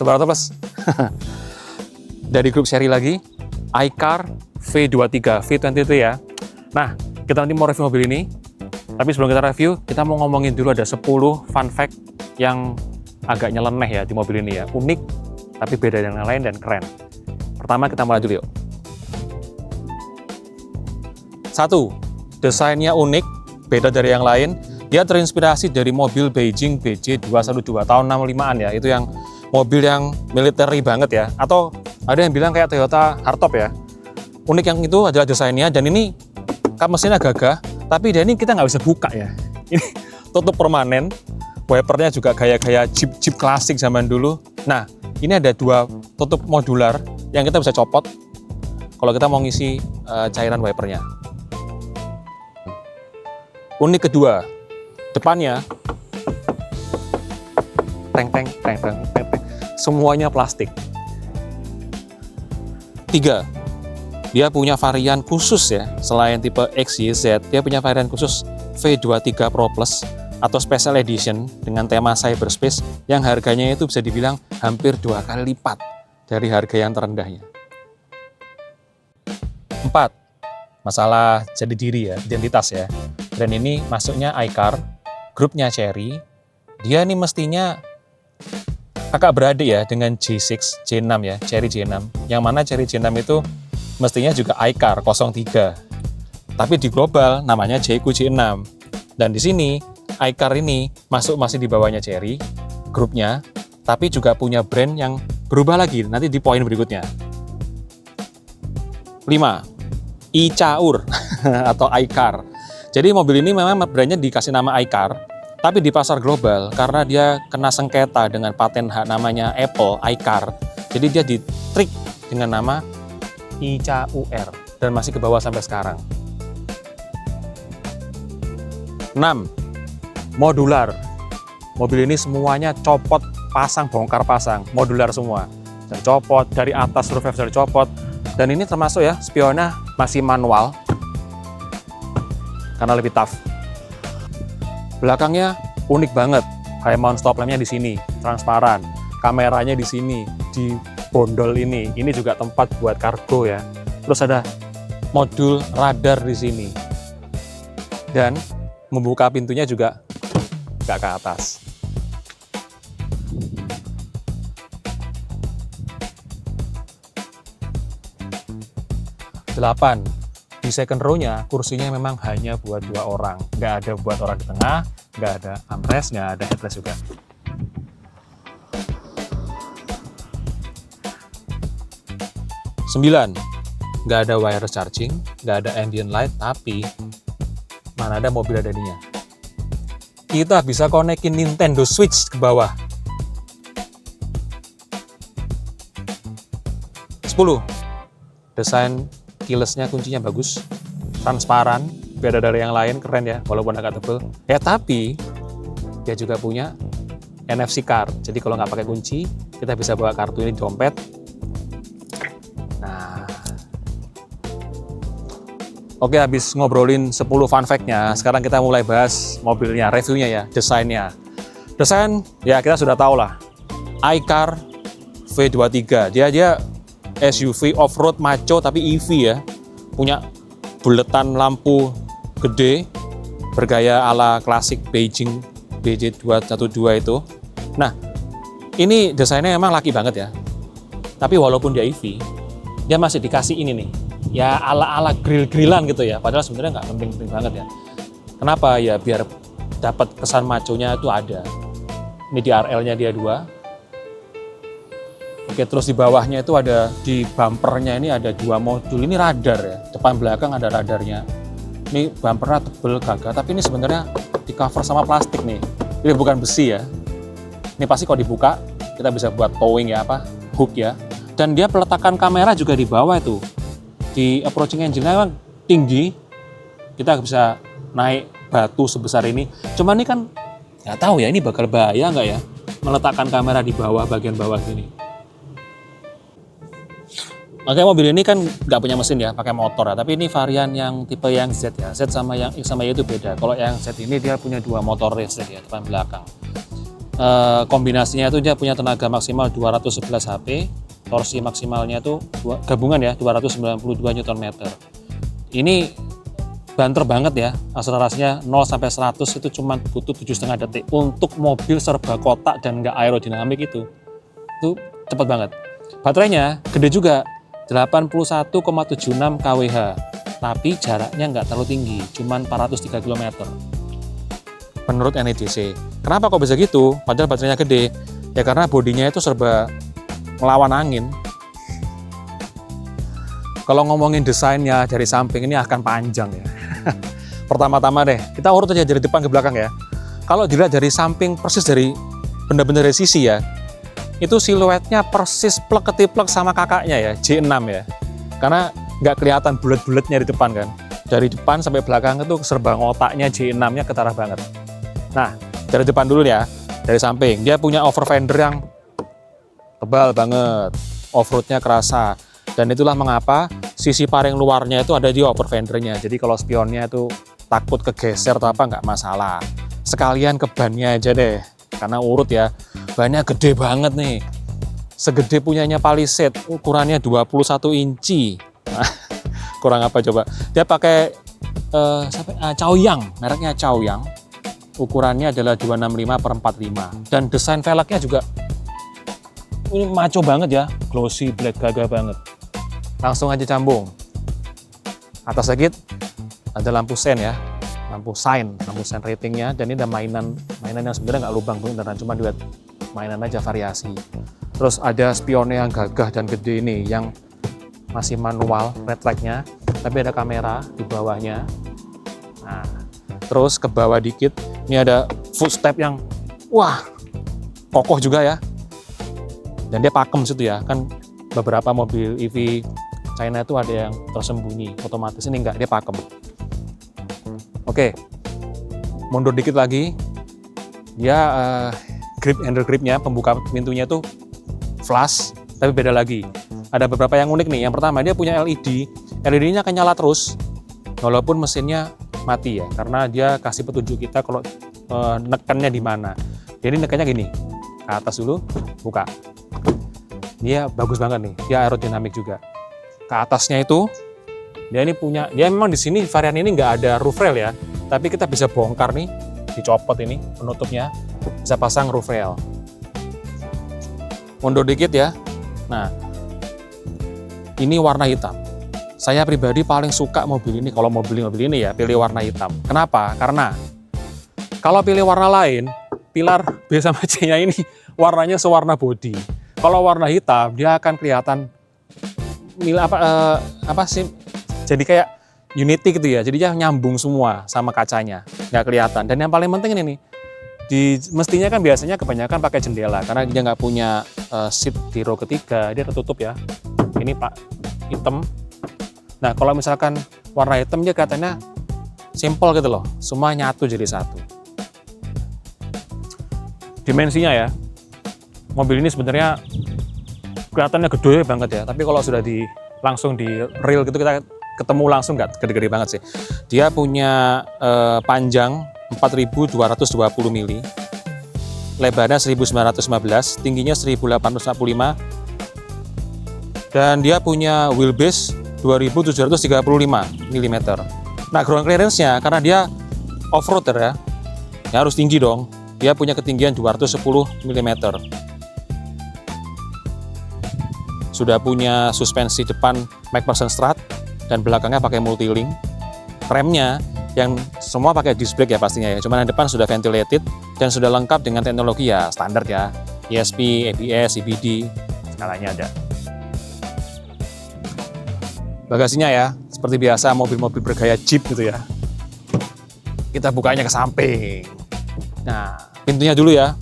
Seberapa plus? Dari grup seri lagi, iCar V23, V23 ya. Nah, kita nanti mau review mobil ini. Tapi sebelum kita review, kita mau ngomongin dulu ada 10 fun fact yang agak nyeleneh ya di mobil ini ya. Unik, tapi beda dengan yang lain dan keren. Pertama kita mulai dulu yuk. 1. Desainnya unik, beda dari yang lain. Dia terinspirasi dari mobil Beijing BJ212 tahun 65-an ya. Itu yang mobil yang military banget ya. Atau ada yang bilang kayak Toyota hardtop ya. Unik yang itu adalah desainnya, dan ini kap mesinnya gagah, tapi dia ini kita nggak bisa buka ya. Ini tutup permanen, wipernya juga gaya-gaya Jeep klasik zaman dulu. Nah, ini ada 2 tutup modular yang kita bisa copot kalau kita mau ngisi cairan wipernya. Unik kedua, depannya teng, semuanya plastik. 3. Dia punya varian khusus ya, selain tipe X, Y, Z, dia punya varian khusus V23 Pro Plus atau Special Edition dengan tema cyberspace yang harganya itu bisa dibilang hampir 2 kali lipat dari harga yang terendahnya. 4. Masalah jati diri ya, identitas ya. Dan ini masuknya iCar, grupnya Chery. Dia ini mestinya kakak beradik ya dengan J6, J6 ya, Chery J6. Yang mana Chery J6 itu mestinya juga iCar 03. Tapi di global namanya J6. Dan di sini iCar ini masih di bawahnya Chery, grupnya, tapi juga punya brand yang berubah lagi nanti di poin berikutnya. 5. iCaur atau iCar. Jadi mobil ini memang brandnya dikasih nama iCar, tapi di pasar global karena dia kena sengketa dengan paten hak namanya Apple, iCar. Jadi dia di-trik dengan nama iCaur dan masih ke bawah sampai sekarang. 6. Modular. Mobil ini semuanya copot, pasang, bongkar pasang, modular semua. Dan copot, dari atas roof bisa dicopot. Dan ini termasuk ya, spionnya masih manual karena lebih tough. Belakangnya unik banget, kayak mount stop lampnya di sini, transparan. Kameranya di sini, di bondol ini. Ini juga tempat buat kargo ya. Terus ada modul radar di sini. Dan membuka pintunya juga nggak ke atas. 8. Di second row-nya, kursinya memang hanya buat 2 orang. Nggak ada buat orang di tengah, nggak ada armrest, nggak ada headrest juga. 9. Nggak ada wireless charging, nggak ada ambient light, tapi mana ada mobil ada ininya. Kita bisa konekin Nintendo Switch ke bawah. 10. Desain keyless-nya kuncinya bagus, transparan, beda dari yang lain, keren ya, walaupun agak tebel. Ya tapi dia juga punya NFC card. Jadi kalau nggak pakai kunci, kita bisa bawa kartu ini di dompet. Nah, oke, habis ngobrolin 10 fun fact-nya, sekarang kita mulai bahas mobilnya, reviewnya ya, desainnya. Desain ya kita sudah tahu lah, iCar V23. Dia SUV off-road maco tapi EV ya. Punya buletan lampu gede bergaya ala klasik Beijing BJ212 itu. Nah, ini desainnya memang laki banget ya. Tapi walaupun dia EV, dia masih dikasih ini nih. Ya ala-ala grill-grillan gitu ya. Padahal sebenarnya nggak penting-penting banget ya. Kenapa? Ya biar dapat kesan maconya itu ada. Ini di RL-nya dia 2. Oke, terus di bawahnya itu ada, di bumpernya ini ada 2 modul. Ini radar ya, depan belakang ada radarnya. Ini bumpernya tebel gagah, tapi ini sebenarnya di cover sama plastik nih. Ini bukan besi ya. Ini pasti kalau dibuka, kita bisa buat towing ya, hook ya. Dan dia peletakan kamera juga di bawah itu. Di approaching engine-nya memang tinggi. Kita bisa naik batu sebesar ini. Cuma ini kan, nggak tahu ya, ini bakal bahaya nggak ya, meletakkan kamera di bawah, bagian bawah sini. Oke, mobil ini kan nggak punya mesin ya, pakai motor ya. Tapi ini varian yang tipe yang Z ya. Z sama yang X sama Y itu beda. Kalau yang Z ini dia punya 2 motor race ya, depan belakang. Kombinasinya itu dia punya tenaga maksimal 211 HP, torsi maksimalnya itu gabungan ya 292 Nm. Ini banter banget ya, akselerasinya 0 sampai 100 itu cuma butuh 7,5 detik. Untuk mobil serba kotak dan nggak aerodinamik itu cepat banget. Baterainya gede juga, 81,76 kWh, tapi jaraknya nggak terlalu tinggi, cuma 403 km. Menurut NEDC. Kenapa kok bisa gitu? Padahal baterainya gede. Ya karena bodinya itu serba melawan angin. Kalau ngomongin desainnya dari samping ini akan panjang ya. Pertama-tama deh, kita urut aja dari depan ke belakang ya. Kalau dilihat dari samping persis dari benar-benar dari sisi ya, itu siluetnya persis plek ketiplek sama kakaknya ya, J6 ya. Karena nggak kelihatan bulat-bulatnya di depan kan. Dari depan sampai belakang itu serba ngotaknya J6-nya ketara banget. Nah, dari depan dulu ya, dari samping. Dia punya over fender yang tebal banget, off-roadnya kerasa. Dan itulah mengapa sisi paling luarnya itu ada di over fendernya. Jadi kalau spionnya itu takut kegeser atau apa nggak masalah. Sekalian ke bannya aja deh, karena urut ya. Bannya gede banget nih, segede punyanya Palisade, ukurannya 21 inci. Nah, kurang apa coba? Dia pakai Chaoyang, mereknya Chaoyang. Ukurannya adalah 265/45 dan desain velgnya juga ini maco banget ya, glossy black gagah banget. Langsung aja cambung. Atas sedikit ada lampu sen ya, lampu sign ratingnya, dan ini ada mainan yang sebenarnya nggak lubang beneran, cuma duit mainan aja variasi. Terus ada spionnya yang gagah dan gede ini, yang masih manual red light-nya, tapi ada kamera di bawahnya. Nah, terus ke bawah dikit, ini ada footstep yang wah kokoh juga ya. Dan dia pakem situ ya, kan beberapa mobil EV China itu ada yang tersembunyi, otomatis ini enggak, dia pakem. Oke, mundur dikit lagi, dia handle gripnya, pembuka pintunya itu flash, tapi beda lagi. Ada beberapa yang unik nih. Yang pertama, dia punya LED-nya akan nyala terus, walaupun mesinnya mati ya, karena dia kasih petunjuk kita kalau nekannya di mana. Jadi nekannya gini, ke atas dulu, buka. Dia bagus banget nih, dia aerodinamik juga. Ke atasnya itu, dia memang di sini varian ini nggak ada roof rail ya, tapi kita bisa bongkar nih, dicopot ini penutupnya, bisa pasang roof rail. Mundur dikit ya. Nah, ini warna hitam. Saya pribadi paling suka mobil ini, kalau mobil ini ya, pilih warna hitam. Kenapa? Karena kalau pilih warna lain, pilar B sama C-nya ini warnanya sewarna bodi. Kalau warna hitam, dia akan kelihatan jadi kayak unity gitu ya. Jadi dia nyambung semua sama kacanya, nggak kelihatan. Dan yang paling penting ini nih, mestinya kan biasanya kebanyakan pakai jendela, karena dia nggak punya seat di row ketiga, dia tertutup ya. Ini Pak, hitam. Nah, kalau misalkan warna hitam, dia katanya simple gitu loh, semua nyatu jadi satu. Dimensinya ya, mobil ini sebenarnya kelihatannya gede banget ya, tapi kalau sudah langsung di real gitu, kita ketemu langsung nggak gede-gede banget sih. Dia punya panjang 4.220 mili, lebarnya 1.915, tingginya 1.845, dan dia punya wheelbase 2.735 mm. Nah, ground clearance-nya karena dia off-roader ya harus tinggi dong. Dia punya ketinggian 210 mm. Sudah punya suspensi depan MacPherson Strut dan belakangnya pakai multilink. Remnya yang semua pakai disc brake ya pastinya ya. Cuman yang depan sudah ventilated dan sudah lengkap dengan teknologi ya standar ya. ESP, ABS, EBD, segalanya ada. Bagasinya ya, seperti biasa mobil-mobil bergaya Jeep gitu ya. Kita bukanya ke samping. Nah, pintunya dulu ya.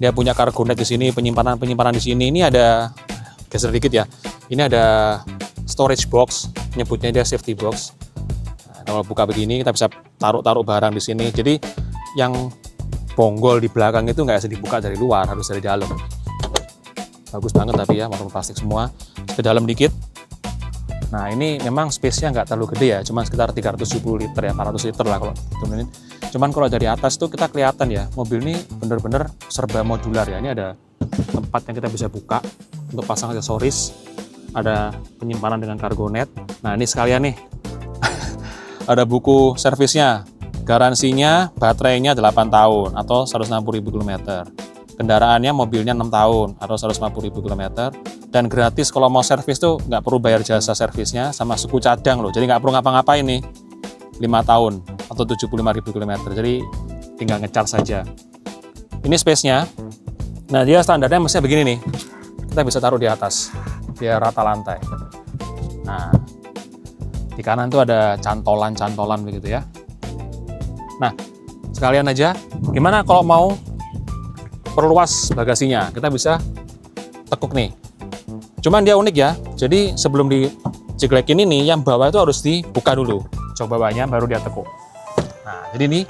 Dia punya cargo net di sini, penyimpanan di sini. Ini ada, geser dikit ya. Ini ada storage box, nyebutnya dia safety box. Nah, kalau buka begini kita bisa taruh barang di sini. Jadi yang bonggol di belakang itu nggak bisa dibuka dari luar, harus dari dalam. Bagus banget tapi ya, walaupun plastik semua. Ke dalam dikit. Nah, ini memang space-nya nggak terlalu gede ya, cuma sekitar 370 liter ya, 400 liter lah kalau diturunin. Cuman kalau dari atas tuh kita kelihatan ya, mobil ini bener-bener serba modular ya. Ini ada tempat yang kita bisa buka untuk pasang aksesoris, ada penyimpanan dengan cargo net. Nah ini sekalian nih, ada buku servisnya, garansinya baterainya 8 tahun atau 160.000 km. Kendaraannya mobilnya 6 tahun atau 150.000 km. Dan gratis kalau mau servis tuh nggak perlu bayar jasa servisnya sama suku cadang loh. Jadi nggak perlu ngapa-ngapain nih, 5 tahun atau 75.000 km. Jadi tinggal ngecas saja. Ini space-nya. Nah dia standarnya mestinya begini nih. Kita bisa taruh di atas biar rata lantai. Nah di kanan tuh ada cantolan-cantolan begitu ya. Nah sekalian aja, gimana kalau mau perluas bagasinya? Kita bisa tekuk nih. Cuman dia unik ya. Jadi sebelum dijeglekin ini, yang bawah itu harus dibuka dulu. Jok bawahnya baru dia tekuk. Nah jadi ini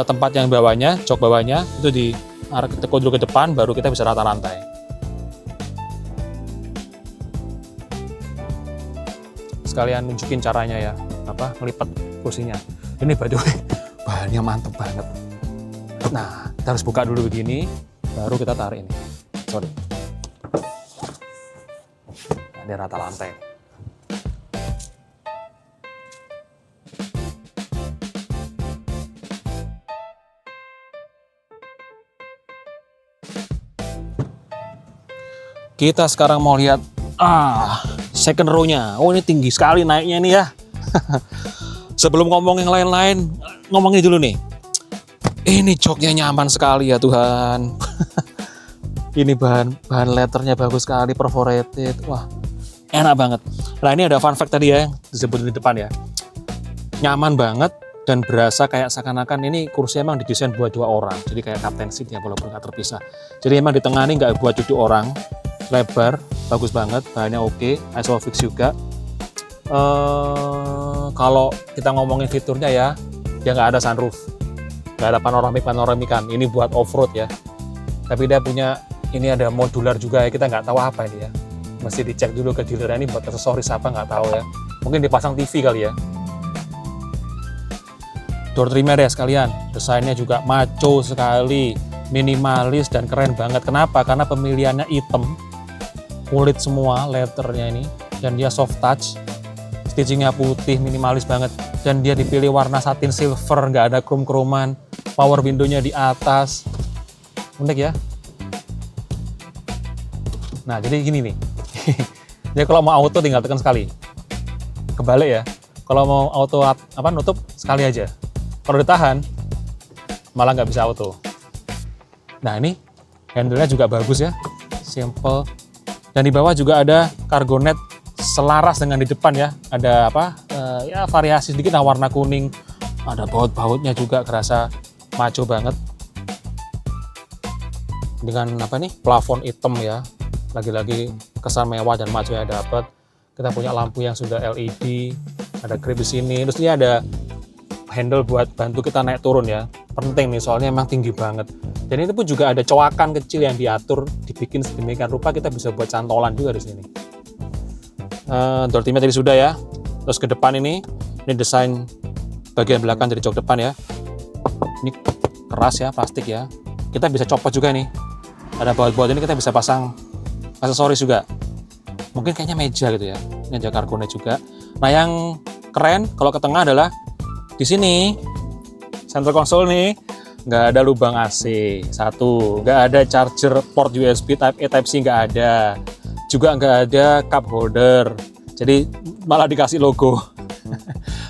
tempat yang bawahnya, jok bawahnya itu ditekuk dulu ke depan, baru kita bisa rata lantai. Sekalian nunjukin caranya ya, ngelipat kursinya. Ini by the way, bahannya mantep banget. Nah, kita harus buka dulu begini, baru kita tarik ini. Sorry. Nah, dia rata lantai. Kita sekarang mau lihat second row-nya. Oh, ini tinggi sekali naiknya ini ya. Sebelum ngomong yang lain-lain, ngomongin dulu nih. Ini joknya nyaman sekali ya Tuhan. Ini bahan letternya bagus sekali, perforated. Wah, enak banget. Nah, ini ada fun fact tadi ya, yang disebut di depan ya. Nyaman banget dan berasa kayak seakan-akan ini kursi emang didesain buat 2 orang. Jadi kayak captain seat ya, walaupun nggak terpisah. Jadi emang di tengah ini nggak buat duduk orang. Lebar, bagus banget, bahannya oke, Isofix juga. Kalau kita ngomongin fiturnya ya, dia nggak ada sunroof, nggak ada panoramikan. Ini buat off-road ya. Tapi dia punya, ini ada modular juga ya, kita nggak tahu apa ini ya. Mesti dicek dulu ke dealer ini buat aksesoris apa, nggak tahu ya. Mungkin dipasang TV kali ya. Door trimmer ya sekalian, desainnya juga maco sekali, minimalis dan keren banget. Kenapa? Karena pemilihannya hitam, kulit semua letternya ini, dan dia soft touch, stitchingnya putih, minimalis banget, dan dia dipilih warna satin silver, nggak ada krom-kroman, power window-nya di atas, unik ya. Nah jadi gini nih, jadi kalau mau auto tinggal tekan sekali, kebalik ya. Kalau mau auto nutup sekali aja, kalau ditahan malah nggak bisa auto. Nah ini handle-nya juga bagus ya, simple. Dan di bawah juga ada cargo net selaras dengan di depan ya. Ada ya variasi sedikit, warna kuning. Ada baut-bautnya juga kerasa maco banget. Dengan plafon hitam ya. Lagi-lagi kesan mewah dan maco yang dapat. Kita punya lampu yang sudah LED, ada grip di sini. Terus ini ada handle buat bantu kita naik turun ya. Penting nih soalnya emang tinggi banget. Dan itu pun juga ada coakan kecil yang diatur, dibikin sedemikian rupa kita bisa buat cantolan juga di sini. Door trimnya tadi sudah ya. Terus ke depan ini desain bagian belakang dari jok depan ya. Ini keras ya, plastik ya. Kita bisa copot juga nih. Ada baut-baut ini kita bisa pasang aksesoris juga. Mungkin kayaknya meja gitu ya. Ini ada cargo net juga. Nah yang keren kalau ke tengah adalah di sini center console nih. Nggak ada lubang AC, satu. Nggak ada charger port USB Type A, Type C, nggak ada. Juga nggak ada cup holder. Jadi malah dikasih logo.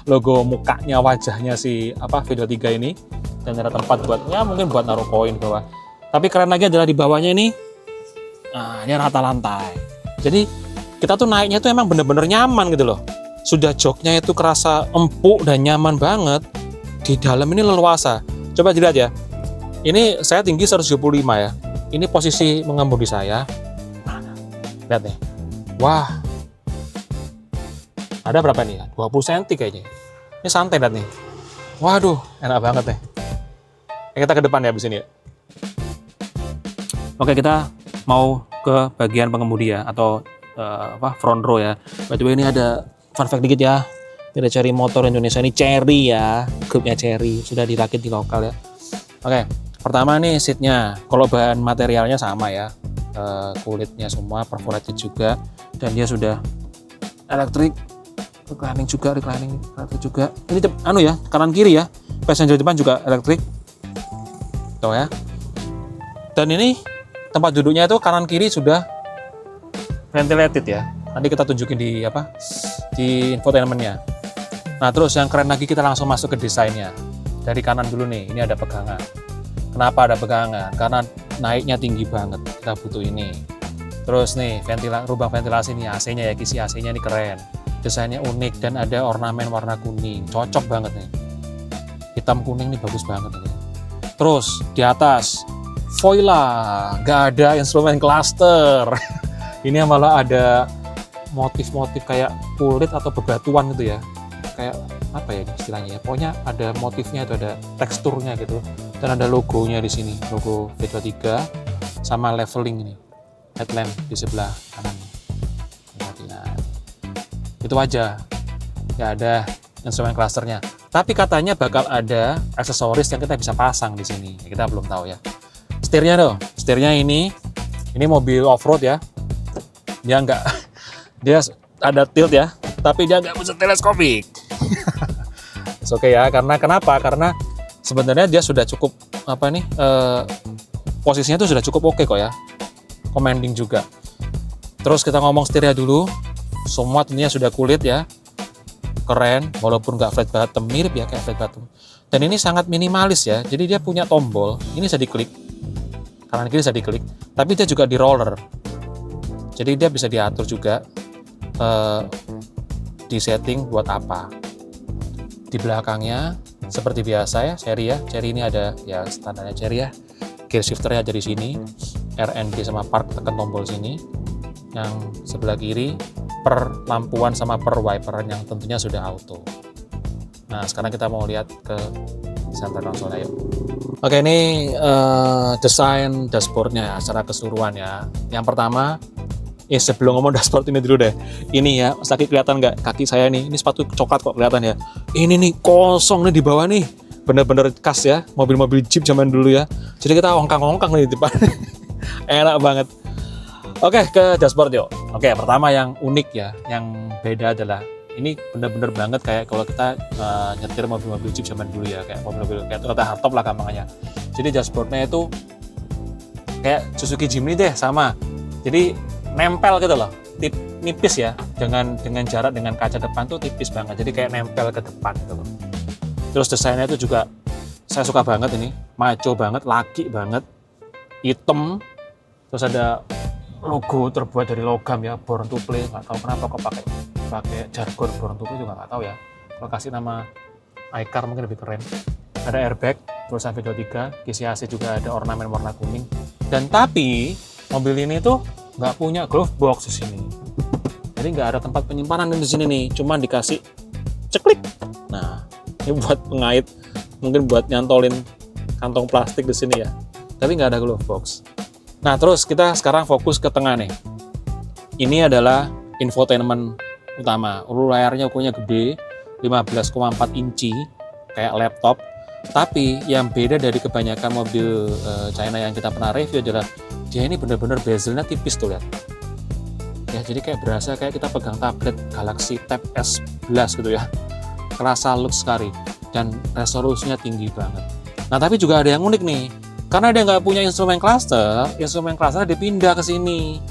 Logo mukanya, wajahnya si V23 ini. Dan ada tempat buat, ya mungkin buat naruh koin bawah. Tapi keren lagi adalah di bawahnya ini. Nah, ini rata lantai. Jadi kita tuh naiknya tuh emang bener-bener nyaman gitu loh. Sudah joknya itu kerasa empuk dan nyaman banget. Di dalam ini leluasa. Coba dilihat ya, ini saya tinggi 175 ya, ini posisi mengemudi saya, lihat nih, wah, ada berapa nih ya, 20 cm kayaknya, ini santai lihat nih, waduh, enak banget nih. Kita ke depan ya abis ini ya. Oke, kita mau ke bagian pengemudi ya, atau front row ya. By the way ini ada fun fact dikit ya, Ini ada Cherry Motor Indonesia, ini Cherry ya, grupnya Cherry, sudah dirakit di lokal ya. Oke, pertama nih seatnya, kalau bahan materialnya sama ya, kulitnya semua perforated juga, dan dia sudah elektrik, reclining elektrik juga. Ini anu ya, kanan kiri ya, passenger depan juga elektrik, tuh ya. Dan ini tempat duduknya itu kanan kiri sudah ventilated ya. Nanti kita tunjukin di di infotainmentnya. Nah terus yang keren lagi, kita langsung masuk ke desainnya. Dari kanan dulu nih, ini ada pegangan. Kenapa ada pegangan? Karena naiknya tinggi banget, kita butuh ini. Terus nih, rubang ventilasi nih, AC-nya ya, kisi AC-nya ini keren. Desainnya unik dan ada ornamen warna kuning, cocok banget nih. Hitam kuning nih bagus banget nih. Terus di atas, Voila, nggak ada instrumen cluster. Ini malah ada motif-motif kayak kulit atau bebatuan gitu ya. Kayak apa ya istilahnya ya, pokoknya ada motifnya itu, ada teksturnya gitu, dan ada logonya di sini, logo V23 sama leveling ini, headlamp di sebelah kanan. Nah, itu aja, nggak ada instrumen clusternya. Tapi katanya bakal ada aksesoris yang kita bisa pasang di sini, kita belum tahu ya. Setirnya dong, setirnya ini mobil off-road ya, dia ada tilt ya, tapi dia nggak bisa teleskopik. Oke ya, karena kenapa? Karena sebenarnya dia sudah cukup posisinya itu sudah cukup oke kok ya, commanding juga. Terus kita ngomong setirnya dulu, semua tentunya sudah kulit ya, keren, walaupun nggak flat bottom, mirip ya kayak flat bottom. Dan ini sangat minimalis ya, jadi dia punya tombol, ini bisa diklik, kanan kiri bisa diklik, tapi dia juga di roller, jadi dia bisa diatur juga di setting buat apa. Di belakangnya seperti biasa ya, Cherry ini ada ya standarnya Cherry ya, gear shifternya ada di sini, RND sama park tekan tombol sini. Yang sebelah kiri per lampuan sama per wiper yang tentunya sudah auto. Nah sekarang kita mau lihat ke center console yuk. Oke, ini desain dashboardnya secara keseluruhan ya. Yang pertama, sebelum ngomong dashboard ini dulu deh. Ini ya, sakit kelihatan nggak kaki saya nih? Ini sepatu coklat kok kelihatan ya. Ini nih kosong nih di bawah nih. Bener-bener khas ya, mobil-mobil Jeep zaman dulu ya. Jadi kita ongkang-ongkang nih di depan. Enak banget. Oke, ke dashboard yuk. Oke, pertama yang unik ya, yang beda adalah ini bener-bener banget kayak kalau kita nyetir mobil-mobil Jeep zaman dulu ya, kayak mobil-mobil kayak Toyota Hardtop lah gampangnya. Jadi dashboardnya itu kayak Suzuki Jimny deh, sama. Jadi nempel gitu loh, nipis ya, dengan jarak dengan kaca depan tuh tipis banget, jadi kayak nempel ke depan gitu loh. Terus desainnya itu juga saya suka banget, ini maco banget, laki banget, hitam, terus ada logo terbuat dari logam ya, Born to Play. Nggak tahu kenapa kok pakai jargon Born to Play juga nggak tahu ya. Kalau kasih nama iCar mungkin lebih keren. Ada airbag, tulisan V23, kisi AC juga ada ornamen warna kuning. Dan tapi mobil ini tuh nggak punya glove box di sini, jadi nggak ada tempat penyimpanan di sini nih, cuman dikasih ceklik. Nah ini buat pengait, mungkin buat nyantolin kantong plastik di sini ya, tapi nggak ada glove box. Nah terus kita sekarang fokus ke tengah nih. Ini adalah infotainment utama, layarnya ukurannya gede, 15,4 inci kayak laptop. Tapi yang beda dari kebanyakan mobil China yang kita pernah review adalah dia ini bener-bener bezelnya tipis tuh, lihat ya, jadi kayak berasa kayak kita pegang tablet Galaxy Tab S11 gitu ya, kerasa lux sekali dan resolusinya tinggi banget. Nah tapi juga ada yang unik nih, karena dia nggak punya instrumen cluster dipindah ke sini,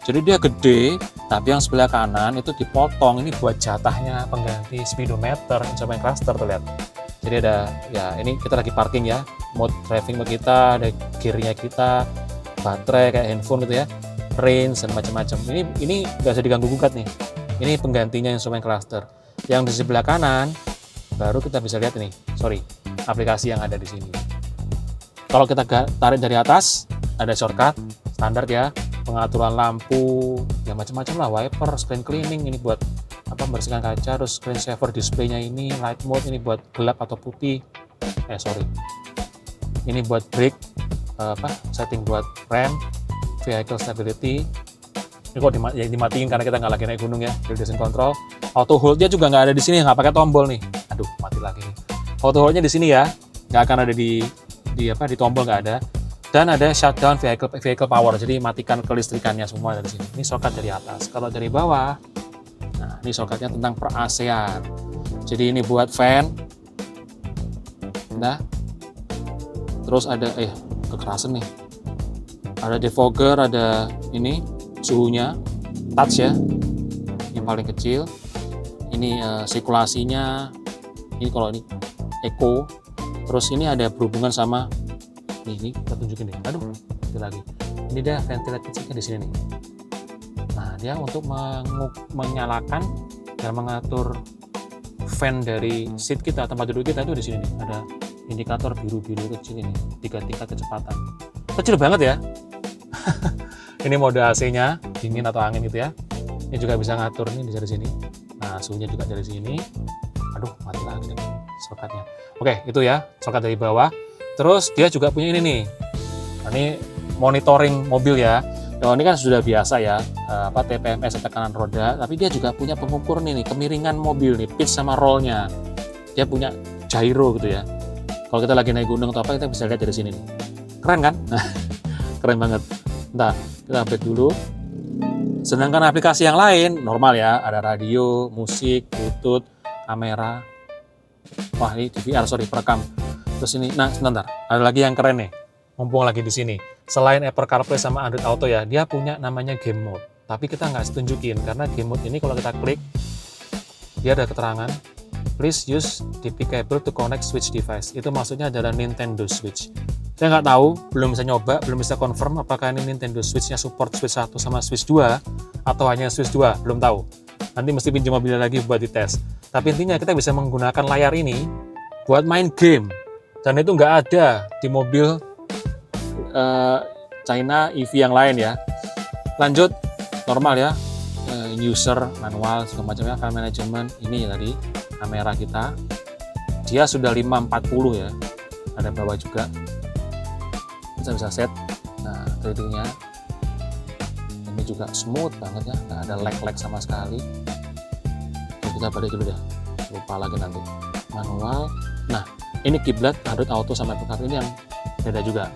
jadi dia gede, tapi yang sebelah kanan itu dipotong, ini buat jatahnya pengganti speedometer instrumen cluster tuh, lihat. Jadi ada ya, ini kita lagi parking ya, mode driving mode kita, ada gearnya kita, baterai kayak handphone gitu ya, range dan macam-macam. Ini nggak bisa diganggu gugat nih. Ini penggantinya instrumen cluster. Yang di sebelah kanan baru kita bisa lihat ini, aplikasi yang ada di sini. Kalau kita tarik dari atas, ada shortcut standar ya, pengaturan lampu, ya macam-macam lah, wiper, screen cleaning, ini buat membersihkan kaca, terus screen saver displaynya ini, light mode ini buat gelap atau putih. Ini buat brake, setting buat rem, vehicle stability, Ini kok dimatiin karena kita nggak lagi naik gunung ya. Descent control. Auto hold-nya juga nggak ada di sini, nggak pakai tombol nih. Aduh, mati lagi nih. Auto hold-nya di sini ya, nggak akan ada di tombol, nggak ada. Dan ada shutdown vehicle power, jadi matikan kelistrikannya semua dari sini. Ini soket dari atas. Kalau dari bawah, nah ini soketnya tentang per AC-an. Jadi ini buat fan. Nah, terus ada kekerasan nih. Ada defogger, ada ini suhunya, touch ya, yang paling kecil. Ini sirkulasinya. Ini kalau ini eco. Terus ini ada berhubungan sama ini kita tunjukin deh. Aduh, itu lagi. Ini dia ventilator kecilnya di sini nih. Nah, dia untuk menyalakan dan mengatur fan dari seat kita, tempat duduk kita itu di sini nih. Ada indikator biru-biru kecil ini, 3 tingkat kecepatan. Kecil banget ya. Ini mode AC-nya, dingin atau angin gitu ya. Ini juga bisa ngatur nih dari sini. Nah, suhunya juga dari sini. Aduh, mati lagi nih soketnya. Oke, itu ya, soket dari bawah. Terus dia juga punya ini nih. Nah, ini monitoring mobil ya. Nah, ini kan sudah biasa ya, TPMS tekanan roda, tapi dia juga punya pengukur nih, kemiringan mobil nih, pitch sama roll-nya. Dia punya gyro gitu ya. Kalau kita lagi naik gunung atau apa, kita bisa lihat dari sini nih. Keren kan? Keren banget. Nah, kita update dulu. Sedangkan aplikasi yang lain normal ya, ada radio, musik, Bluetooth, kamera. Wah, ini DVR, sorry, perekam. Terus ini, nah sebentar, ada lagi yang keren nih. Mumpung lagi di sini. Selain Apple CarPlay sama Android Auto ya, dia punya namanya game mode. Tapi kita nggak tunjukin karena game mode ini kalau kita klik, dia ada keterangan. Please use DP cable to connect Switch device. Itu maksudnya adalah Nintendo Switch. Saya nggak tahu, belum bisa nyoba, belum bisa confirm apakah ini Nintendo Switch-nya support Switch 1 sama Switch 2 atau hanya Switch 2, belum tahu. Nanti mesti pinjam mobilnya lagi buat dites. Tapi intinya kita bisa menggunakan layar ini buat main game. Dan itu nggak ada di mobil China EV yang lain ya. Lanjut, normal ya, user, manual, segala macamnya, file management. Ini ya tadi, kamera kita. Dia sudah 540 ya, ada bawah juga. Kita bisa set, nah tradingnya ini juga smooth banget ya, nggak ada lag sama sekali. Nah, kita balik dulu deh, lupa lagi nanti. Manual, nah ini kiblat Android Auto sama Apple CarPlay ini yang beda juga.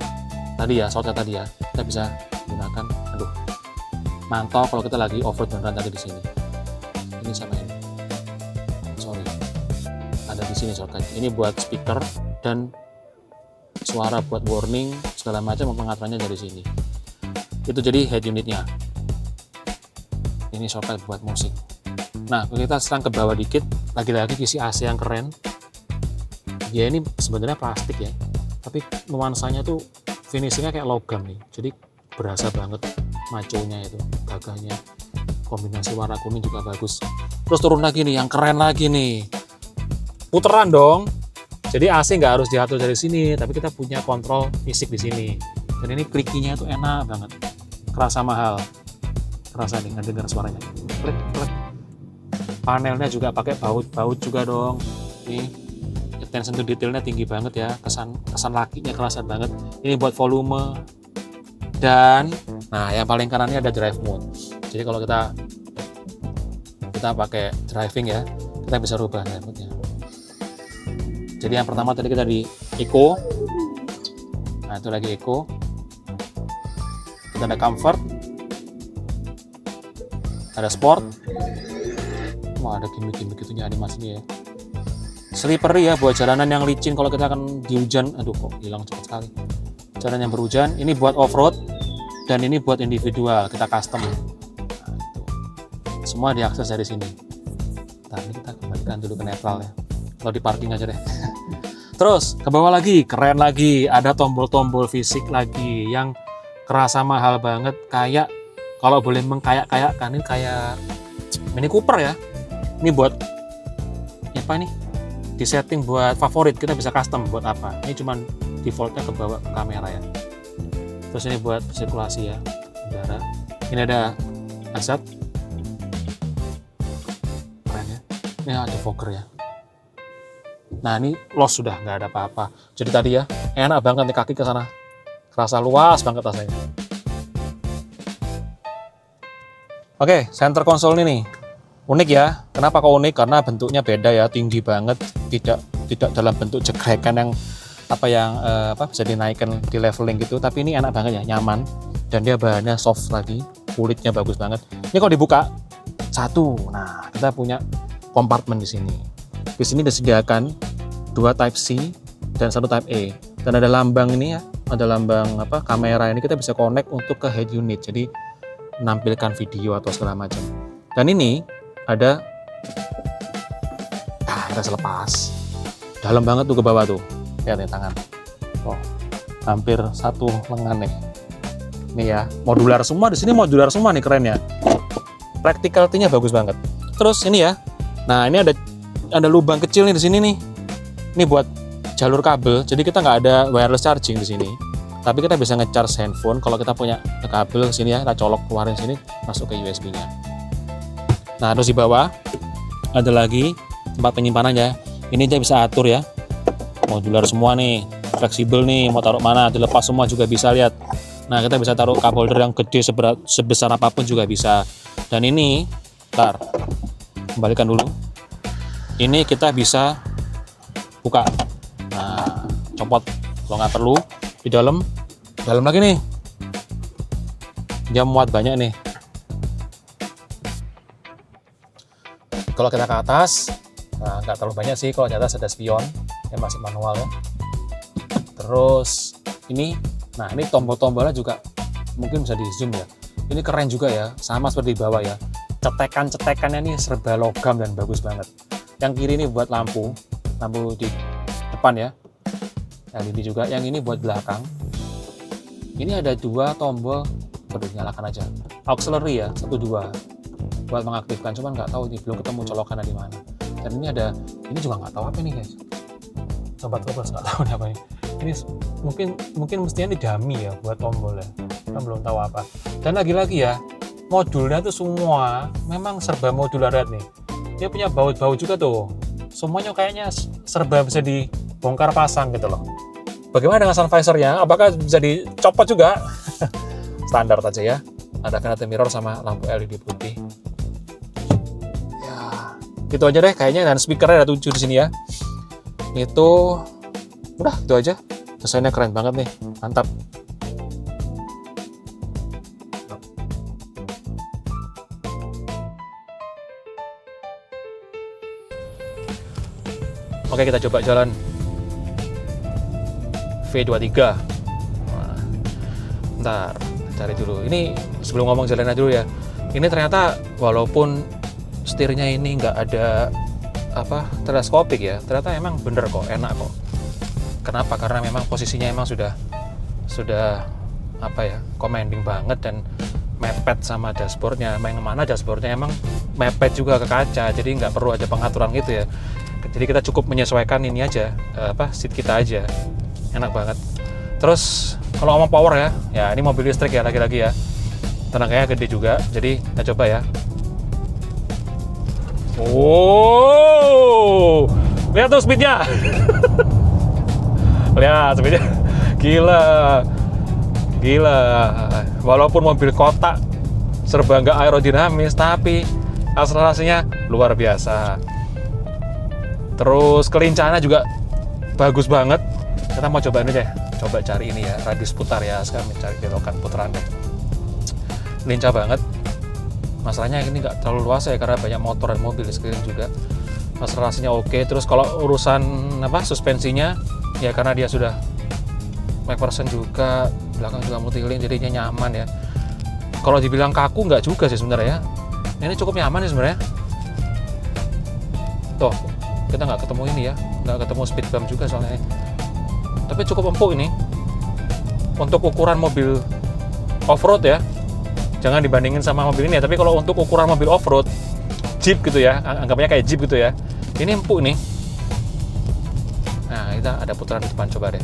Tadi ya, shortcut tadi ya, kita bisa gunakan. Aduh, mantap kalau kita lagi off-road beneran tadi di sini. Ini sama ini, sorry, ada di sini shortcut. Ini buat speaker dan suara buat warning segala macam, pengaturannya dari sini. Itu jadi head unitnya. Ini shortcut buat musik. Nah, kalau kita serang ke bawah dikit, lagi-lagi kisi AC yang keren. Ya ini sebenarnya plastik ya, tapi nuansanya tuh finishingnya kayak logam nih. Jadi berasa banget maconya itu, gagahnya. Kombinasi warna kuning juga bagus. Terus turun lagi nih, yang keren lagi nih. Puteran dong. Jadi AC nggak harus diatur dari sini, tapi kita punya kontrol fisik di sini. Dan ini klikinya itu enak banget, kerasa mahal, kerasa nih, nggak dengar suaranya. Klik, klik. Panelnya juga pakai baut juga dong. Nih, attention to detailnya tinggi banget ya, kesan lakinya kerasa banget. Ini buat volume. Dan, nah yang paling kanan ini ada drive mode. Jadi kalau kita pakai driving ya, kita bisa rubah drive mode-nya. Jadi yang pertama tadi kita di Eco, nah itu lagi Eco, kita ada Comfort, ada Sport, wah ada gimmick-gimmick itunya animasinya ya. Slippery ya buat jalanan yang licin kalau kita akan di hujan, aduh kok hilang cepat sekali. Jalan yang berhujan, ini buat off-road, dan ini buat individual, kita custom. Nah, itu. Semua diakses dari sini. Nah ini kita kembalikan dulu ke netral ya. Kalau di parking aja deh. Terus ke bawah lagi, keren lagi, ada tombol-tombol fisik lagi yang kerasa mahal banget, kayak kalau boleh mengkayak-kayakkan ini kayak Mini Cooper ya. Ini buat apa nih? Di setting buat favorit, kita bisa custom buat apa. Ini cuman defaultnya ke bawah ke kamera ya. Terus ini buat sirkulasi ya, udara. Ini ada asap. Keren ya. Ini ada fogger ya. Nah ini los sudah nggak ada apa-apa. Jadi tadi ya enak banget nih kaki ke sana, kerasa luas banget rasanya. Oke, center console ini nih unik ya. Kenapa kok unik? Karena bentuknya beda ya, tinggi banget, tidak dalam bentuk jegregan yang bisa dinaikkan di leveling gitu, tapi ini enak banget ya, nyaman, dan dia bahannya soft lagi, kulitnya bagus banget. Ini kalau dibuka satu, nah kita punya kompartemen di sini. Di sini disediakan 2 Type C dan 1 Type A, dan ada lambang ini ya, ada lambang kamera ini, kita bisa connect untuk ke head unit, jadi menampilkan video atau segala macam. Dan ini ada, kita selepas, dalam banget tuh ke bawah tuh, lihat nih tangan, hampir 1 lengan nih. Ini ya, modular semua di sini, modular semua nih, keren ya. Practicality-nya bagus banget. Terus ini ya, nah ini ada lubang kecil nih di sini nih. Ini buat jalur kabel, jadi kita nggak ada wireless charging di sini. Tapi kita bisa nge-charge handphone kalau kita punya kabel sini ya, kita colok keluarin sini, masuk ke USB-nya. Nah, terus di bawah ada lagi tempat penyimpanannya. Ini dia bisa atur ya. Modular semua nih, fleksibel nih, mau taruh mana, dilepas semua juga bisa, lihat. Nah, kita bisa taruh cup holder yang gede sebesar apapun juga bisa. Dan ini, ntar, kembalikan dulu. Ini kita bisa buka. Nah, copot kalau nggak perlu. Di dalam lagi nih, dia muat banyak nih. Kalau kita ke atas, nah nggak terlalu banyak sih. Kalau di atas ada spion yang masih manual ya. Terus ini, nah ini tombol-tombolnya juga mungkin bisa di zoom ya. Ini keren juga ya, sama seperti di bawah ya. Cetekan-cetekannya nih serba logam dan bagus banget. Yang kiri ini buat lampu di depan ya. LED juga, yang ini buat belakang. Ini ada 2 tombol, nyalakan aja. Auxiliary ya, 1 2 buat mengaktifkan, cuman nggak tahu ini, belum ketemu colokannya di mana. Dan ini juga nggak tahu apa nih guys. Sobat Kobras nggak tahu nih apa ini. Ini mungkin mestinya ini dummy ya buat tombol ya. Kita belum tahu apa. Dan lagi-lagi ya, modulnya tuh semua memang serba modular nih. Dia punya baut-baut juga tuh. Semuanya kayaknya serba bisa dibongkar pasang gitu loh. Bagaimana dengan sun visor-nya? Apakah bisa dicopot juga? Standar aja ya. Ada vanity mirror sama lampu LED putih. Ya, gitu aja deh kayaknya. Dan speakernya ada 7 di sini ya. Itu udah itu aja. Desainnya keren banget nih. Mantap. Oke, kita coba jalan V23. Nah, bentar, cari dulu. Ini sebelum ngomong jalannya dulu ya. Ini ternyata walaupun setirnya ini nggak ada teleskopik ya, ternyata emang bener kok, enak kok. Kenapa? Karena memang posisinya emang sudah commanding banget dan mepet sama dashboardnya. Yang mana dashboardnya emang mepet juga ke kaca, jadi nggak perlu ada pengaturan gitu ya. Jadi kita cukup menyesuaikan ini aja, seat kita aja. Enak banget. Terus kalau ngomong power ya ini mobil listrik ya, lagi-lagi ya. Tenaganya gede juga, jadi kita coba ya. Wow, lihat tuh speednya. Lihat speednya, gila. Walaupun mobil kotak serba nggak aerodinamis, tapi akselerasinya luar biasa. Terus kelincahannya juga bagus banget. Kita mau coba ini deh, coba cari ini ya, radius putar ya, sekarang mencari belokan putarannya. Lincah banget. Masalahnya ini nggak terlalu luas ya, karena banyak motor dan mobil di sekeliling juga. Akselerasinya oke. Terus kalau urusan suspensinya, ya karena dia sudah MacPherson juga, belakang juga multilink, jadinya nyaman ya. Kalau dibilang kaku nggak juga sih sebenarnya ya. Ini cukup nyaman sih sebenarnya. Tuh, kita nggak ketemu ini ya, nggak ketemu speed bump juga soalnya. Tapi cukup empuk ini untuk ukuran mobil off-road ya. Jangan dibandingin sama mobil ini ya, tapi kalau untuk ukuran mobil off-road Jeep gitu ya, anggapnya kayak Jeep gitu ya, ini empuk nih. Nah, kita ada putaran di depan, coba deh.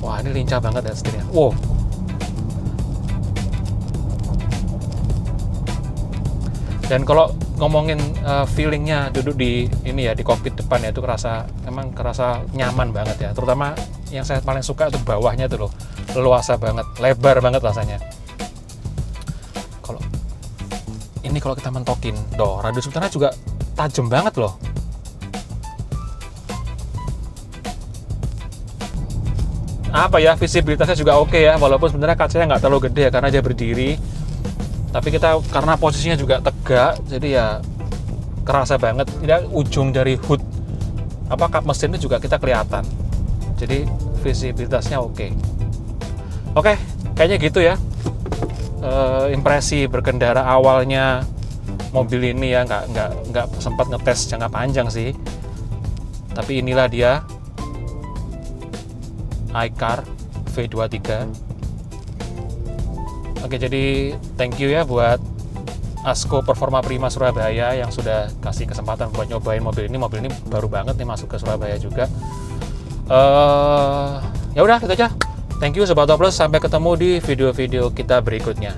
Wah, ini lincah banget ya setirnya. Wow. Dan kalau ngomongin feelingnya duduk di ini ya, di kokpit depan ya, itu kerasa nyaman banget ya. Terutama yang saya paling suka itu bawahnya tuh loh, leluasa banget, lebar banget rasanya. ini kalau kita mentokin, radius putarnya juga tajam banget loh. Apa ya, visibilitasnya juga oke ya, walaupun sebenarnya kacanya nggak terlalu gede ya karena dia berdiri. Tapi kita karena posisinya juga tegak, jadi ya kerasa banget. Ini ujung dari hood kap mesinnya juga kita kelihatan. Jadi visibilitasnya oke. Oke, kayaknya gitu ya. Impresi berkendara awalnya mobil ini ya, nggak sempat ngetes jangka panjang sih. Tapi inilah dia iCar V23. Oke, jadi thank you ya buat Asko Performa Prima Surabaya yang sudah kasih kesempatan buat nyobain mobil ini. Mobil ini baru banget nih masuk ke Surabaya juga. Ya udah, gitu aja. Thank you Sobat Oplos, sampai ketemu di video-video kita berikutnya.